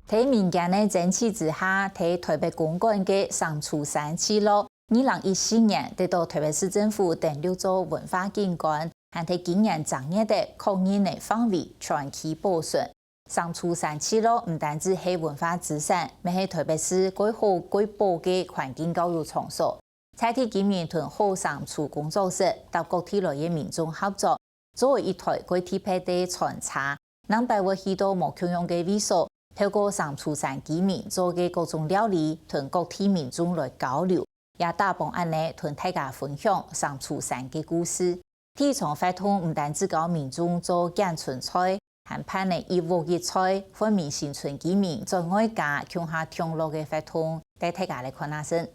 在民間的爭取之下，在台北公館嘅上楚山七路，2014年得到台北市政府登錄做文化景觀，還在今年正月的確認的範圍全期保存。上楚山七路唔單止係文化資產，咪係台北市最好最保嘅環境教育場所。採體今年同後上楚工作室搭各地來嘅民眾合作，做一台最特別的餐車，能帶我去到無共用嘅位所。透過上楚山居民做嘅各種料理，同各地民眾來交流，也大幫安尼同大家分享上楚山嘅故事。體場活動唔單止教民眾做簡春菜，還辦嘅一屋一菜，分明新村居民在外家共下同樂嘅活動，帶大家來看下先。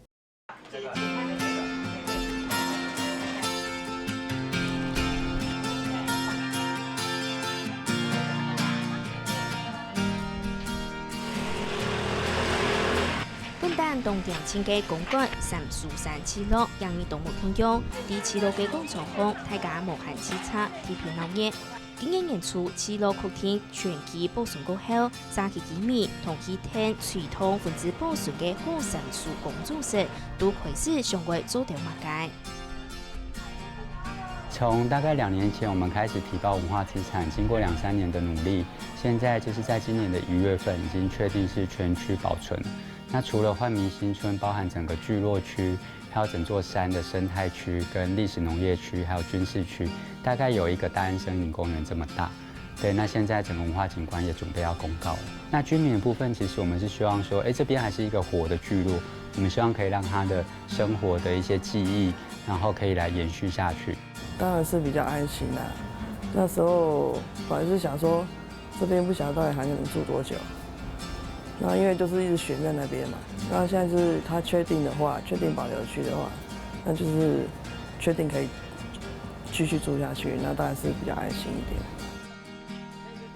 东店青嘅公館上樹山七路，讓你動物共用。第七路嘅廣場巷，大家無限視察，睇片鬧熱。今年年初，七路客廳全期保存過後，早期居民同去聽傳統分子保存嘅後上樹工作室，都開始想為做點乜嘅。從大概2年前，我們開始提報文化資產，經過2、3年的努力，現在就是在今年的1月份，已經確定是全區保存。那除了煥明新村，包含整個聚落區，還有整座山的生態區、跟歷史農業區，還有軍事區，大概有一個大安森林公園這麼大。對，那現在整個文化景觀也準備要公告了。那居民的部分，其實我們是希望說，這邊還是一個活的聚落，我們希望可以讓他的生活的一些記憶，然後可以來延續下去。當然是比較安心啦。那時候本來是想說，這邊不曉得到底還能住多久。那因為就是一直懸在那邊嘛，那現在就是他確定的話，確定保留區的話，那就是確定可以繼續住下去，那當然是比較安心一點。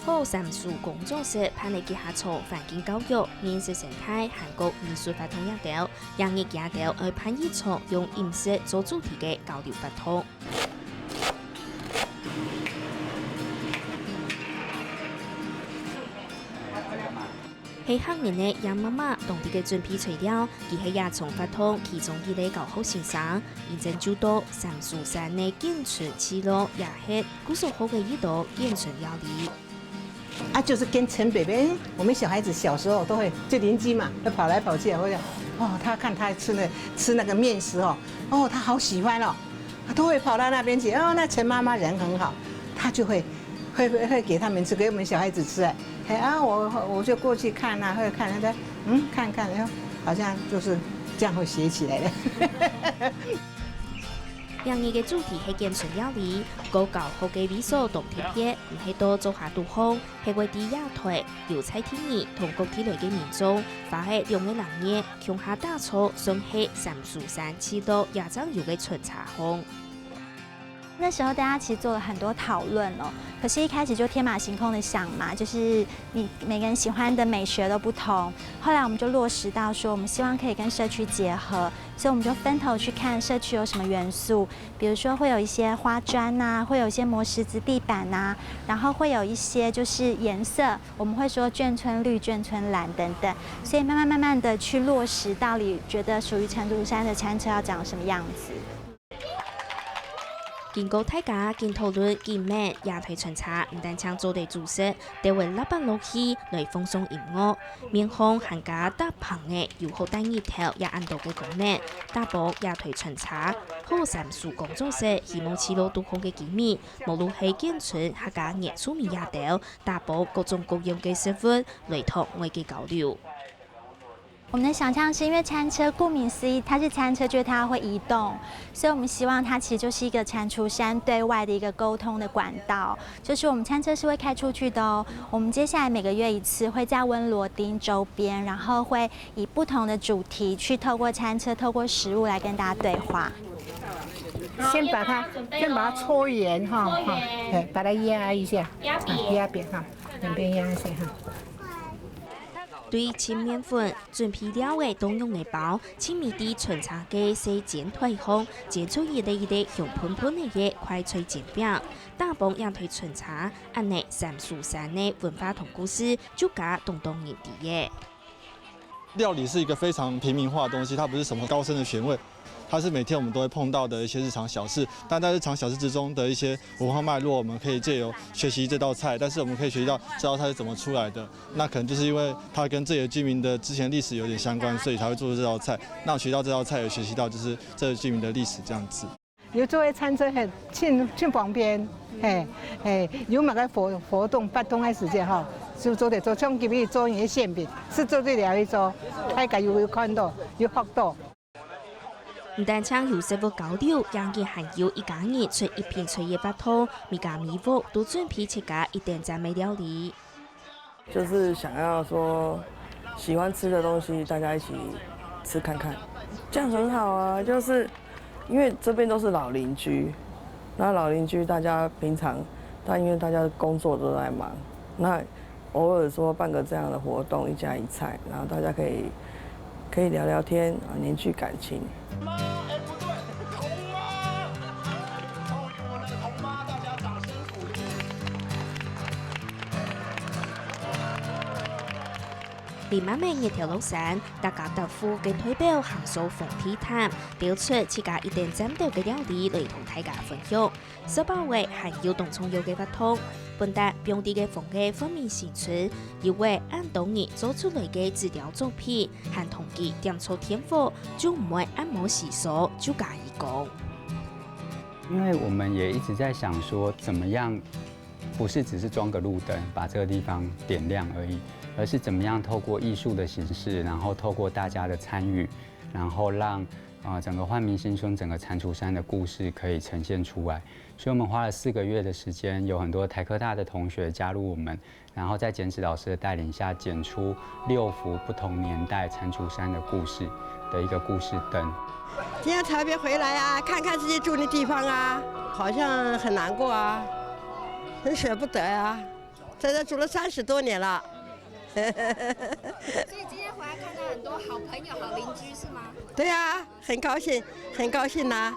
後上樹工作室辦理結合從環境教育、認識生態、韓國藝術發通一條，讓你見到而辦一場用飲食做主題嘅交流活動。喺客人嘅楊媽媽當地嘅準備材料，佢係也從發通其中一類教學先生，現正就到上樹山嘅簡春七路也係古時候嘅一道簡春料理。就是跟陳北北，我們小孩子小時候都會，就鄰居嘛，都跑來跑去，或者他看他吃那個麵食他好喜歡他都會跑到那邊去。那陳媽媽人很好，他就會給他們吃，給我們小孩子吃。我就過去看啊，或者看那個，看看，然後好像就是這樣會學起來的。讓你嘅主題係簡春料理，高教學嘅位所同特別，唔係多做下杜烘，係為啲野台、油菜天兒同各地類嘅民眾，發係用嘅冷熱，向下打造上係上樹山七路野醬油嘅春茶烘。那時候大家其實做了很多討論可是一開始就天馬行空的想嘛，就是你每個人喜歡的美學都不同。後來我們就落實到說，我們希望可以跟社區結合，所以我們就分頭去看社區有什麼元素，比如說會有一些花磚啊，會有一些磨石子地板啊，然後會有一些就是顏色，我們會說眷村綠、眷村藍等等，所以慢慢的去落實，到底覺得屬於上樹山的餐車要長什麼樣子。經過大家經討論見面，也推春茶唔單唱做地主食，地為喇叭落去來放鬆音樂。面向行家搭棚嘅有好單一條也按到嘅功能，大埔也推春茶，後上樹工作室希望七路杜烘嘅居民，無論係簡春客家熱出面也到，大埔各種各樣嘅食物來同外界交流。我們的想象是因為餐車顧名思義，它是餐車，就是它會移動，所以我們希望它其實就是一個蟾蜍山對外的一個溝通的管道，就是我們餐車是會開出去的我們接下來每個月一次會在溫羅丁周邊，然後會以不同的主題去透過餐車、透過食物來跟大家對話。先把它搓圓把它壓一下，壓扁兩邊壓一下对青面粉准备了的冬用的包，青米的春茶嘅细煎推烘，煎出一粒一粒香喷喷的嘢快脆煎饼。大帮羊腿春茶，安内三蜀山的文化同故事，就加东东人地嘅。料理是一个非常平民化的东西，它不是什么高深的学问。 它是每天我们都会碰到的一些日常小事，但在日常小事之中的一些文化脉络，我们可以借由学习这道菜，但是我们可以学习到这道菜是怎么出来的。那可能就是因为它跟这里的居民的之前历史有点相关，所以才会做出这道菜。那我学到这道菜，也学习到就是这个居民的历史这样子。有做嘅餐桌係去旁邊，有某個活動活動嘅時間吼，就做嚟做將佢哋做嘢馅餅，是做對了一做，大家有看到有學到。 唔但唱有食物交流，ยัง見還有一家人出一片菜葉發湯，每家米屋都準備自家一點讚美料理。就是想要说喜欢吃的东西，大家一起吃看看，这样很好啊。就是因为这边都是老邻居，那老邻居大家平常，因为大家工作都在忙，那偶尔说办个这样的活动，一家一菜，然后大家可以聊聊天啊，凝聚感情。 連晚尾熱條路線，大家特富嘅推標行數逢體壇，調出自家一定針對嘅料理嚟同大家分享。18位還有動葱油嘅發湯，本地當地嘅風嘅風味新春，因為按當年做出嚟嘅資料作品，和同期點出天賦，就唔會按摩洗手就加以講。因為我們也一直在想說，怎麼樣不是只是裝個路燈，把這個地方點亮而已。 而是怎麼樣透過藝術的形式，然後透過大家的參與，然後讓整個煥民新村、整個蟾蜍山的故事可以呈現出來。所以我們花了4個月的時間，有很多台科大的同學加入我們，然後在剪紙老師的帶領下，剪出6幅不同年代蟾蜍山的故事的一個故事燈。今天特別回來啊，看看自己住的地方啊，好像很難過啊，很捨不得啊，在這住了30多年了。 所以今天回来看到很多好朋友、好邻居是嗎？對啊，很高興，很高興啦！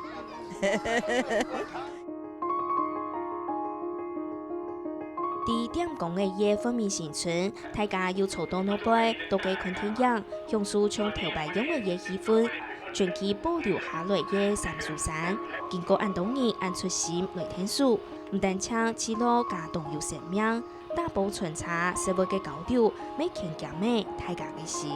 第點講嘅嘢煥民新村，大家要嘈到腦背，都幾群天樣，用書從頭白用嘅嘢氣氛，全期保留下來嘅三蜀山，經過按當年按出心來天數，唔但唱起落加動有生命。大煲春茶，食物嘅交流，每傾夾美，大家嘅心。